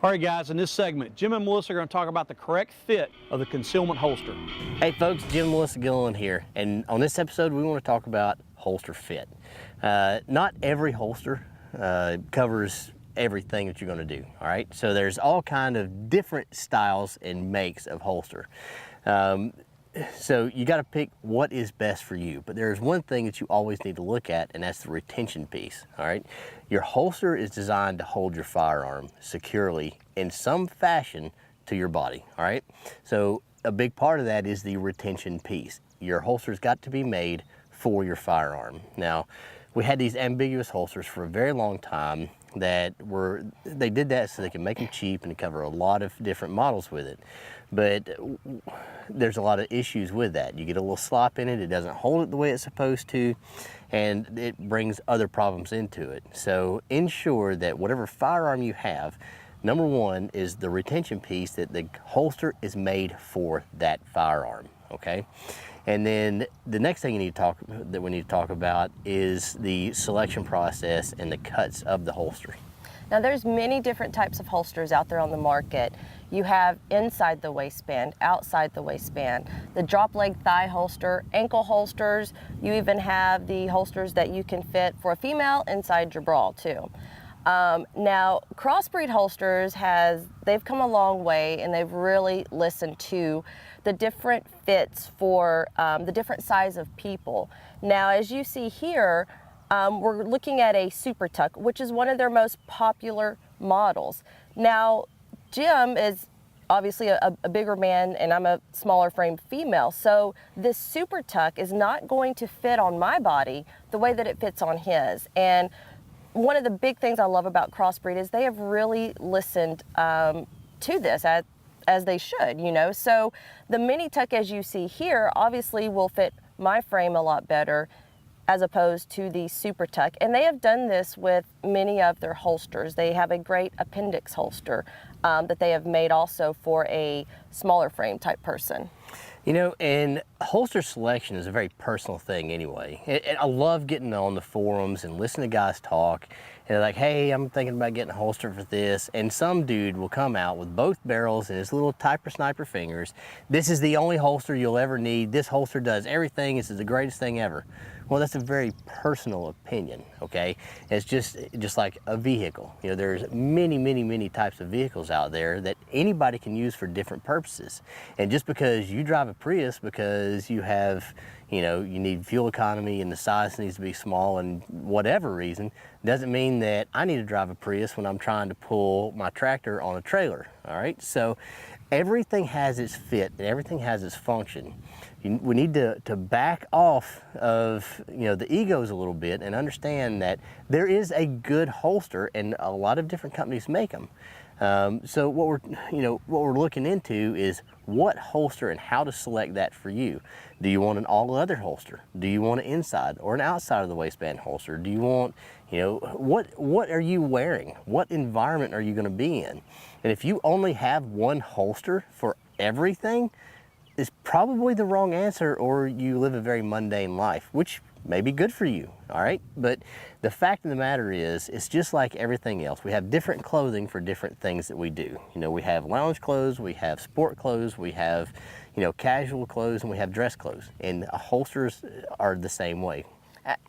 All right, guys, in this segment, Jim and Melissa are going to talk about the correct fit of the concealment holster. Hey folks, Jim and Melissa Gilliland here, and on this episode we want to talk about holster fit. Not every holster covers everything that you're going to do, all right? So there's all kind of different styles and makes of holster. So you got to pick what is best for you, but there's one thing that you always need to look at, and that's the retention piece, all right? Your holster is designed to hold your firearm securely in some fashion to your body, all right? So a big part of that is the retention piece. Your holster's got to be made for your firearm. Now, we had these ambiguous holsters for a very long time they did that so they could make them cheap and cover a lot of different models with it. But there's a lot of issues with that. You get a little slop in it, it doesn't hold it the way it's supposed to, and it brings other problems into it. So ensure that whatever firearm you have, number one is the retention piece, that the holster is made for that firearm, okay? And then the next thing we need to talk about is the selection process and the cuts of the holster. Now there's many different types of holsters out there on the market. You have inside the waistband, outside the waistband, the drop leg thigh holster, ankle holsters. You even have the holsters that you can fit for a female inside your bra too. Now, crossbreed holsters they've come a long way, and they've really listened to the different fits for the different size of people. Now, as you see here, we're looking at a Super Tuck, which is one of their most popular models. Now, Jim is obviously a bigger man, and I'm a smaller frame female, so this Super Tuck is not going to fit on my body the way that it fits on his. And one of the big things I love about Crossbreed is they have really listened to this as they should, you know. So the Mini Tuck, as you see here, obviously will fit my frame a lot better as opposed to the Super Tuck. And they have done this with many of their holsters. They have a great appendix holster that they have made also for a smaller frame type person. You know, and holster selection is a very personal thing anyway. I love getting on the forums and listening to guys talk. And they're like, hey, I'm thinking about getting a holster for this. And some dude will come out with both barrels and his little Typer Sniper fingers. This is the only holster you'll ever need. This holster does everything. This is the greatest thing ever. Well, that's a very personal opinion, okay? It's just like a vehicle. You know, there's many types of vehicles out there that anybody can use for different purposes. And just because you drive a Prius because you have, you know, you need fuel economy and the size needs to be small and whatever reason, doesn't mean that I need to drive a Prius when I'm trying to pull my tractor on a trailer, all right? So everything has its fit and everything has its function. We need to back off of, you know, the egos a little bit and understand that there is a good holster, and a lot of different companies make them. So what we're looking into is what holster and how to select that for you. Do you want an all-leather holster? Do you want an inside or an outside of the waistband holster? Do you want, you know, what are you wearing? What environment are you going to be in? And if you only have one holster for everything, is probably the wrong answer, or you live a very mundane life, which may be good for you, all right? But the fact of the matter is, it's just like everything else. We have different clothing for different things that we do. You know, we have lounge clothes, we have sport clothes, we have, you know, casual clothes, and we have dress clothes. And holsters are the same way.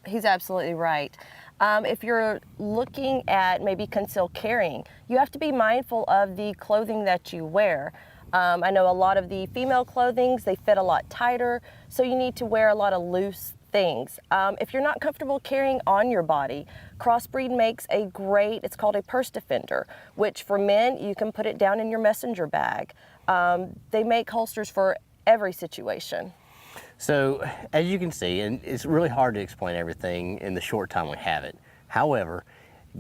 He's absolutely right. If you're looking at maybe concealed carrying, you have to be mindful of the clothing that you wear. I know a lot of the female clothings, they fit a lot tighter, so you need to wear a lot of loose things. If you're not comfortable carrying on your body, Crossbreed makes a great, it's called a purse defender, which for men, you can put it down in your messenger bag. They make holsters for every situation. So as you can see, and it's really hard to explain everything in the short time we have it. However,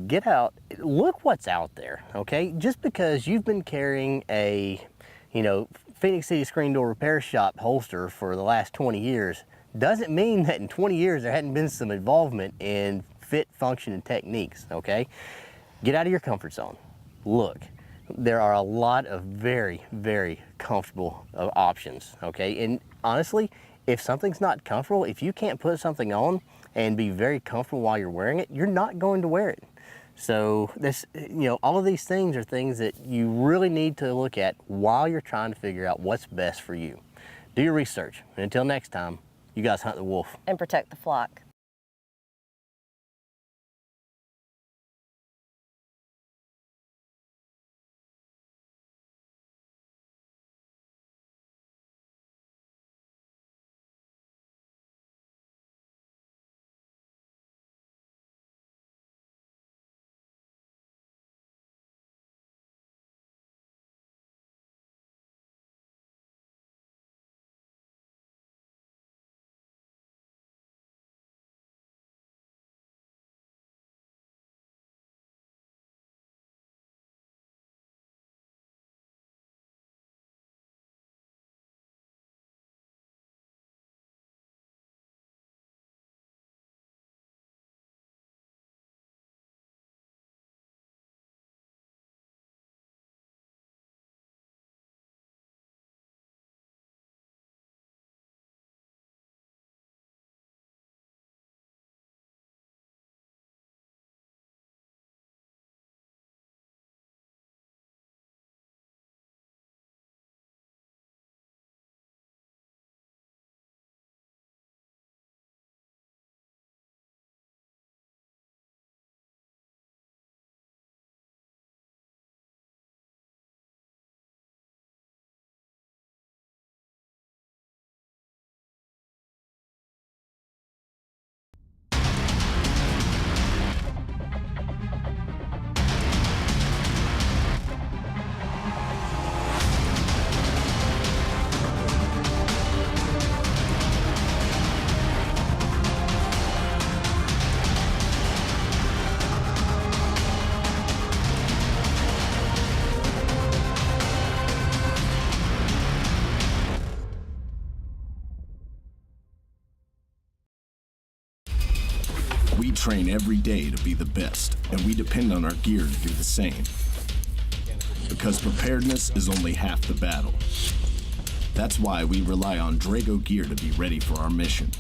get out, look what's out there, okay? Just because you've been carrying a, you know, Phoenix City Screen Door Repair Shop holster for the last 20 years doesn't mean that in 20 years there hadn't been some involvement in fit, function, and techniques, okay? Get out of your comfort zone. Look, there are a lot of very comfortable options, okay? And honestly, if something's not comfortable, if you can't put something on and be very comfortable while you're wearing it, you're not going to wear it. So this, all of these things are things that you really need to look at while you're trying to figure out what's best for you. Do your research. And until next time, you guys hunt the wolf. And protect the flock. We train every day to be the best, and we depend on our gear to do the same. Because preparedness is only half the battle. That's why we rely on Drago gear to be ready for our mission.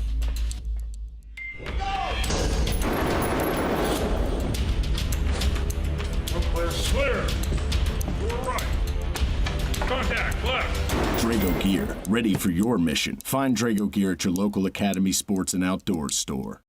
Clear. You're right. Contact left. Drago gear, ready for your mission. Find Drago gear at your local Academy Sports and Outdoors store.